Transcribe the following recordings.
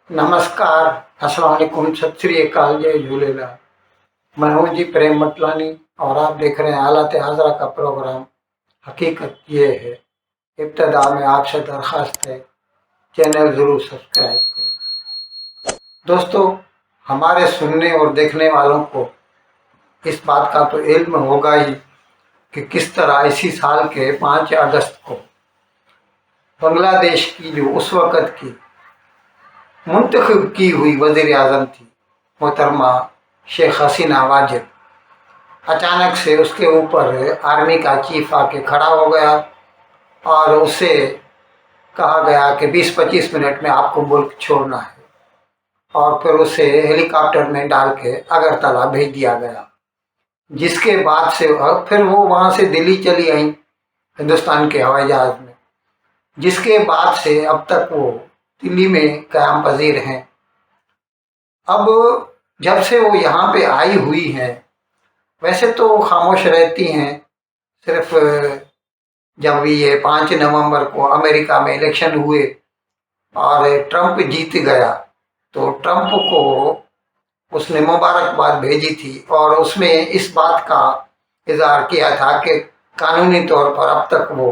नमस्कार, अस्सलाम वालेकुम, सत श्री अकाल, जय झूलेलाल। मैं हूं जी प्रेम मटलानी और आप देख रहे हैं हालात हाजरा का प्रोग्राम। हकीकत ये है, इब्तदा में आपसे दरख्वास्त है, चैनल ज़रूर सब्सक्राइब करें। दोस्तों, हमारे सुनने और देखने वालों को इस बात का तो इल्म होगा ही कि किस तरह इसी साल के 5 अगस्त को बांग्लादेश की जो उस वक़्त की मुंतखब की हुई वज़ीर आज़म थी मोहतरमा शेख हसीना वाजिद, अचानक से उसके ऊपर आर्मी का चीफ आके खड़ा हो गया और उससे कहा गया कि 20-25 मिनट में आपको मुल्क छोड़ना है, और फिर उसे हेलीकॉप्टर में डाल के अगरतला भेज दिया गया। जिसके बाद से फिर वो वहाँ से दिल्ली चली आई हिंदुस्तान के हवाई जहाज़ में, जिसके बाद से अब तक वो दिल्ली में क़याम पजीर हैं। अब जब से वो यहाँ पे आई हुई हैं, वैसे तो वो खामोश रहती हैं। सिर्फ जब भी ये 5 नवंबर को अमेरिका में इलेक्शन हुए और ट्रंप जीत गया, तो ट्रंप को उसने मुबारकबाद भेजी थी और उसमें इस बात का इज़हार किया था कि कानूनी तौर पर अब तक वो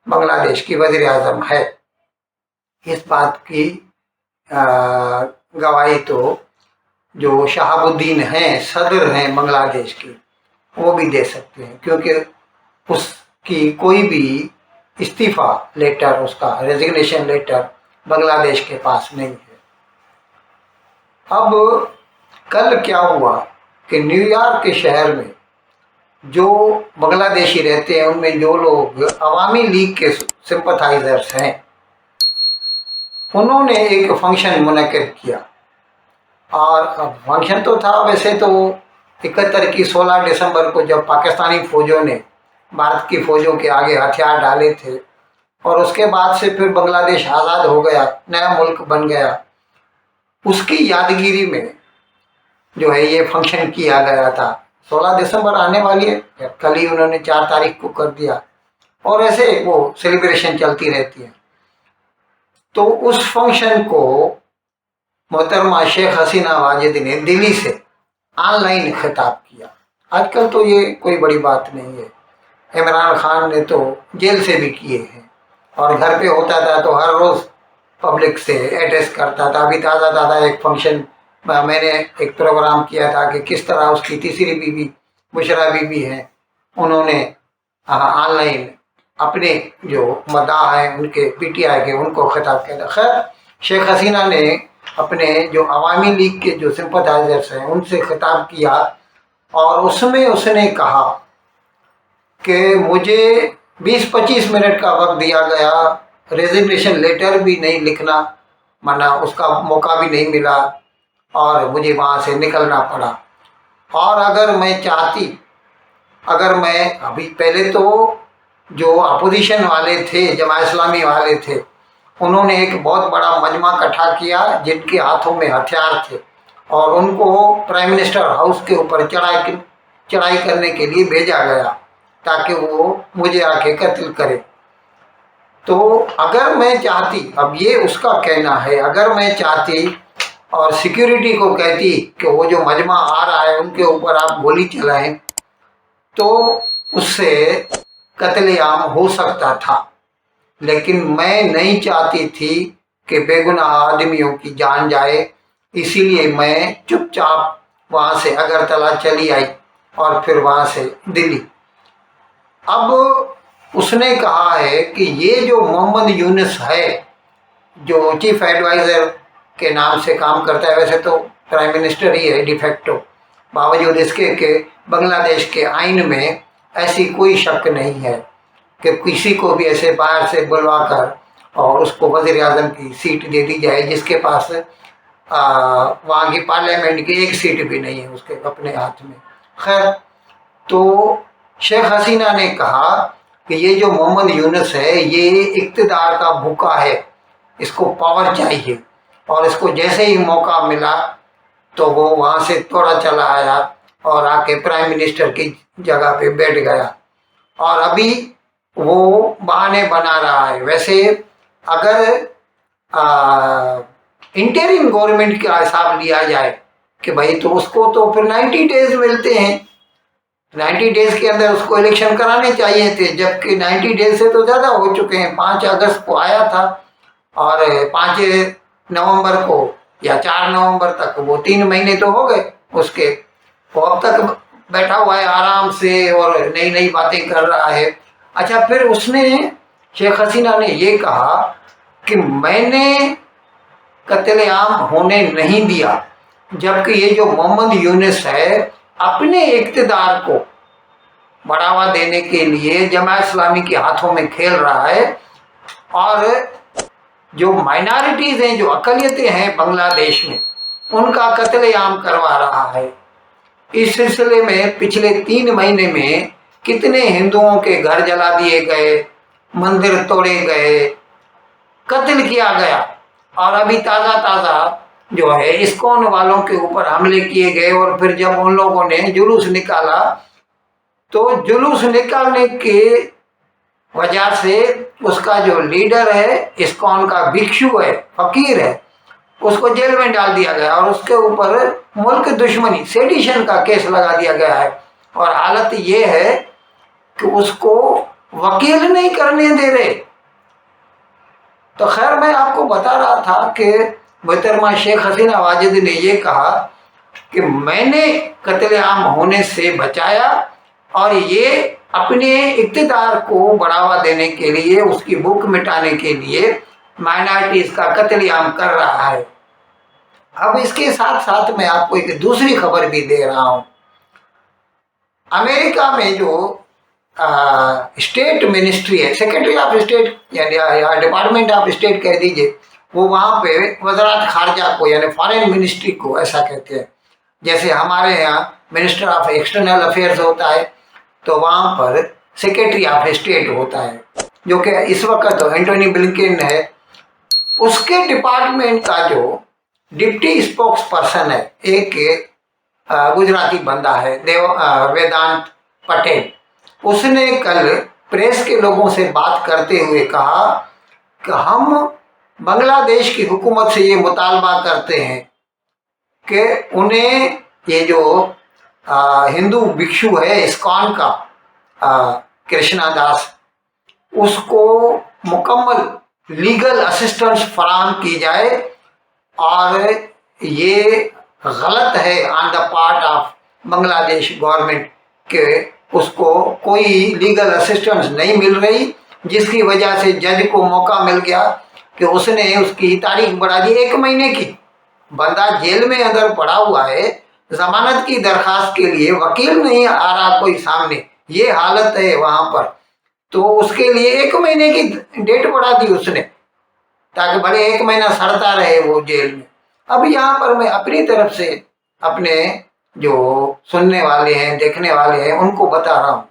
बांग्लादेश की वज़ीर आज़म है। इस बात की गवाही तो जो शहाबुद्दीन हैं, सदर हैं बांग्लादेश के, वो भी दे सकते हैं, क्योंकि उसकी कोई भी इस्तीफ़ा लेटर, उसका रेजिग्नेशन लेटर बांग्लादेश के पास नहीं है। अब कल क्या हुआ कि न्यूयॉर्क के शहर में जो बांग्लादेशी रहते हैं, उनमें जो लोग अवामी लीग के सिंपथाइजर्स हैं, उन्होंने एक फंक्शन मुनक्किद किया। और फंक्शन तो था वैसे तो 71 की 16 दिसंबर को, जब पाकिस्तानी फ़ौजों ने भारत की फ़ौजों के आगे हथियार डाले थे और उसके बाद से फिर बांग्लादेश आज़ाद हो गया, नया मुल्क बन गया। उसकी यादगिरी में जो है ये फंक्शन किया गया था। 16 दिसंबर आने वाली है, कल ही उन्होंने 4 तारीख को कर दिया, और ऐसे वो सेलिब्रेशन चलती रहती है। तो उस फंक्शन को मोहतरमा शेख हसीना वाजिद ने दिल्ली से ऑनलाइन खिताब किया। आजकल तो ये कोई बड़ी बात नहीं है, इमरान खान ने तो जेल से भी किए हैं, और घर पे होता था तो हर रोज़ पब्लिक से एड्रेस करता था। अभी ताज़ा ताज़ा एक फंक्शन मैंने एक प्रोग्राम किया था कि किस तरह उसकी तीसरी बीवी बुशरा बीबी हैं, उन्होंने ऑनलाइन अपने जो मदाह हैं उनके पीटीआई के, उनको खिताब किया था। खैर, शेख हसीना ने अपने जो अवामी लीग के जो सिंपथाइजर्स हैं उनसे खिताब किया, और उसमें उसने कहा कि मुझे 20-25 मिनट का वक्त दिया गया, रेजिग्नेशन लेटर भी नहीं लिखना, माना उसका मौका भी नहीं मिला, और मुझे वहाँ से निकलना पड़ा। और अगर मैं चाहती, अगर मैं अभी पहले तो जो अपोजिशन वाले थे, जमात इस्लामी वाले थे, उन्होंने एक बहुत बड़ा मजमा इकट्ठा किया जिनके हाथों में हथियार थे, और उनको प्राइम मिनिस्टर हाउस के ऊपर चढ़ाई करने के लिए भेजा गया ताकि वो मुझे आके कत्ल करे। तो अगर मैं चाहती, अब ये उसका कहना है, अगर मैं चाहती और सिक्योरिटी को कहती कि वो जो मजमा आ रहा है उनके ऊपर आप गोली चलाएं, तो उससे कत्लेआम हो सकता था। लेकिन मैं नहीं चाहती थी कि बेगुनाह आदमियों की जान जाए, इसीलिए मैं चुपचाप वहाँ से अगरतला चली आई और फिर वहाँ से दिल्ली। अब उसने कहा है कि ये जो मोहम्मद यूनुस है, जो चीफ एडवाइज़र के नाम से काम करता है, वैसे तो प्राइम मिनिस्टर ही है डिफेक्टो, बावजूद इसके कि बांग्लादेश के आइन में ऐसी कोई शक नहीं है कि किसी को भी ऐसे बाहर से बुलवा कर और उसको वज़ीर आज़म की सीट दे दी जाए, जिसके पास वहाँ की पार्लियामेंट की एक सीट भी नहीं है उसके अपने हाथ में। खैर, तो शेख हसीना ने कहा कि ये जो मोहम्मद यूनुस है, ये इक़्तिदार का भूखा है, इसको पावर चाहिए, और इसको जैसे ही मौका मिला तो वो वहाँ से थोड़ा चला आया और आके प्राइम मिनिस्टर की जगह पे बैठ गया, और अभी वो बहाने बना रहा है। वैसे अगर इंटरिम गवर्नमेंट का हिसाब लिया जाए कि भाई तो उसको तो फिर 90 डेज मिलते हैं, 90 डेज के अंदर उसको इलेक्शन कराने चाहिए थे, जबकि 90 डेज से तो ज़्यादा हो चुके हैं। 5 अगस्त को आया था और 5 नवंबर को या 4 नवंबर तक, वो 3 महीने तो हो गए उसके। वो अब तक बैठा हुआ है आराम से और नई नई बातें कर रहा है। अच्छा, फिर उसने, शेख हसीना ने ये कहा कि मैंने कत्लेआम होने नहीं दिया, जबकि ये जो मोहम्मद यूनुस है अपने इक़्तिदार को बढ़ावा देने के लिए जमात इस्लामी के हाथों में खेल रहा है और जो माइनॉरिटीज़ हैं, जो अक़लियतें हैं बांग्लादेश में, उनका कत्लेआम करवा रहा है। इस सिलसिले में पिछले 3 महीने में कितने हिंदुओं के घर जला दिए गए, मंदिर तोड़े गए, कत्ल किया गया। और अभी ताज़ा जो है इस्कॉन वालों के ऊपर हमले किए गए। और फिर जब उन लोगों ने जुलूस निकाला तो जुलूस निकालने के वजह से उसका जो लीडर है, इस्कॉन का भिक्षु है, फकीर है, उसको जेल में डाल दिया गया और उसके ऊपर मुल्क दुश्मनी, सेडिशन का केस लगा दिया गया है। और हालत ये है कि उसको वकील नहीं करने दे रहे। तो खैर, मैं आपको बता रहा था कि मोहतरमा शेख हसीना वाजिद ने ये कहा कि मैंने कत्लेआम होने से बचाया और ये अपने इक़्तिदार को बढ़ावा देने के लिए, उसकी भूख मिटाने के लिए माइनॉरिटीज़ का कत्लेआम कर रहा है। अब इसके साथ साथ मैं आपको एक दूसरी खबर भी दे रहा हूँ। अमेरिका में जो स्टेट मिनिस्ट्री है, सेक्रेटरी ऑफ स्टेट या डिपार्टमेंट ऑफ स्टेट कह दीजिए, वो वहाँ पे वज़ारत खारजा को यानी फॉरेन मिनिस्ट्री को ऐसा कहते हैं। जैसे हमारे यहाँ मिनिस्टर ऑफ एक्सटर्नल अफेयर्स होता है, तो वहाँ पर सेक्रेटरी ऑफ स्टेट होता है, जो कि इस वक्त तो एंटोनी ब्लिंकन है। उसके डिपार्टमेंट का जो डिप्टी स्पोक्स पर्सन है, एक गुजराती बंदा है, वेदांत पटेल। उसने कल प्रेस के लोगों से बात करते हुए कहा कि हम बांग्लादेश की हुकूमत से ये मुतालबा करते हैं कि उन्हें ये जो हिंदू भिक्षु है इस्कॉन का, कृष्णा दास, उसको मुकम्मल लीगल असिस्टेंस फराहम की जाए। और ये गलत है on the part of Bangladesh government के उसको कोई लीगल असिस्टेंस नहीं मिल रही, जिसकी वजह से जज को मौका मिल गया कि उसने उसकी तारीख बढ़ा दी 1 महीने की। बंदा जेल में अंदर पड़ा हुआ है, जमानत की दरखास्त के लिए वकील नहीं आ रहा कोई सामने, ये हालत है वहाँ पर। तो उसके लिए 1 महीने की डेट बढ़ा दी उसने, ताकि भले 1 महीना सड़ता रहे वो जेल में। अब यहाँ पर मैं अपनी तरफ से अपने जो सुनने वाले हैं, देखने वाले हैं, उनको बता रहा हूँ।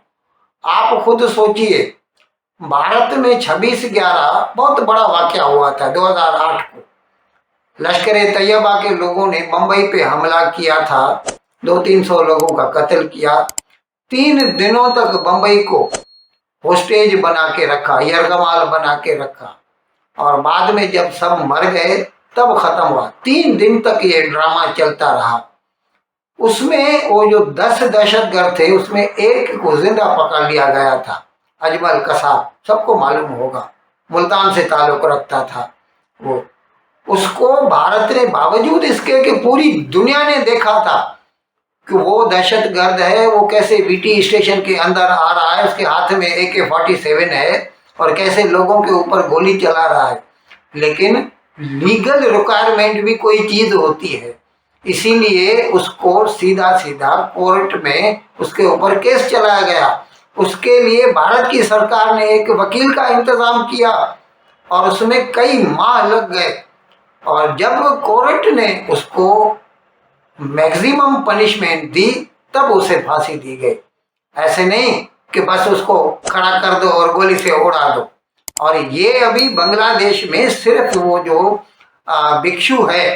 आप खुद सोचिए, भारत में 26/11 बहुत बड़ा वाकया हुआ था 2008 को। लश्कर-ए-तैयबा के लोगों ने मुंबई पे हमला किया था, 200-300 लोगों का कत्ल किया। 3 दिनों तक मुंबई को होस्टेज बना के रखा, यरगमाल बना के रखा, और बाद में जब सब मर गए तब खत्म हुआ। 3 दिन तक ये ड्रामा चलता रहा। उसमें वो जो 10 दहशतगर्द थे, उसमें एक को जिंदा पकड़ लिया गया था, अजमल कसाब, सबको मालूम होगा, मुल्तान से ताल्लुक़ रखता था वो। उसको भारत ने, बावजूद इसके कि पूरी दुनिया ने देखा था कि वो दहशतगर्द है, वो कैसे बीटी स्टेशन के अंदर आ रहा है, उसके हाथ में AK-47 है और कैसे लोगों के ऊपर गोली चला रहा है, लेकिन लीगल रिक्वायरमेंट भी कोई चीज़ होती है, इसीलिए उसको सीधा सीधा कोर्ट में उसके ऊपर केस चलाया गया। उसके लिए भारत की सरकार ने एक वकील का इंतज़ाम किया और उसमें कई माह लग गए। और जब कोर्ट ने उसको मैक्सिमम पनिशमेंट दी तब उसे फांसी दी गई। ऐसे नहीं कि बस उसको खड़ा कर दो और गोली से उड़ा दो। और ये अभी बांग्लादेश में सिर्फ वो जो भिक्षु है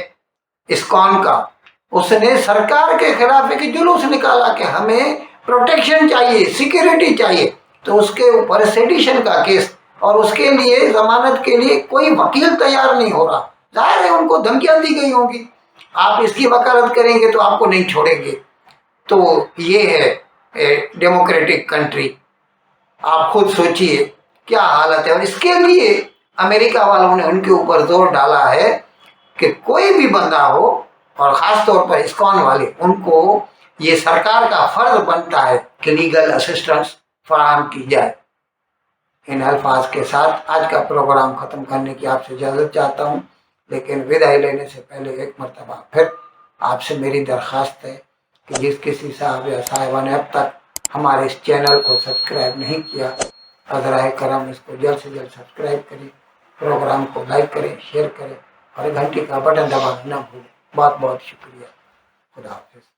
इस्कॉन का, उसने सरकार के खिलाफ एक जुलूस निकाला कि हमें प्रोटेक्शन चाहिए, सिक्योरिटी चाहिए, तो उसके ऊपर सेडिशन का केस, और उसके लिए जमानत के लिए कोई वकील तैयार नहीं हो रहा। जाहिर है उनको धमकियां दी गई होंगी, आप इसकी वकालत करेंगे तो आपको नहीं छोड़ेंगे। तो ये है डेमोक्रेटिक कंट्री। आप खुद सोचिए क्या हालत है। और इसके लिए अमेरिका वालों ने उनके ऊपर जोर डाला है कि कोई भी बंदा हो, और ख़ास तौर पर इस्कॉन वाले, उनको ये सरकार का फर्ज बनता है कि लीगल असिस्टेंस फराहम की जाए। इन अल्फाज के साथ आज का प्रोग्राम ख़त्म करने की आपसे इजाज़त चाहता हूँ, लेकिन विदाई लेने से पहले एक मरतबा फिर आपसे मेरी दरख्वास्त है कि जिस किसी साहब या साहिबा ने अब तक हमारे इस चैनल को सब्सक्राइब नहीं किया, अज़राए करम इसको जल्द से जल्द सब्सक्राइब करें, प्रोग्राम को लाइक करें, शेयर करें और घंटी का बटन दबाना ना भूलें। बहुत बहुत शुक्रिया। खुदा हाफिज़।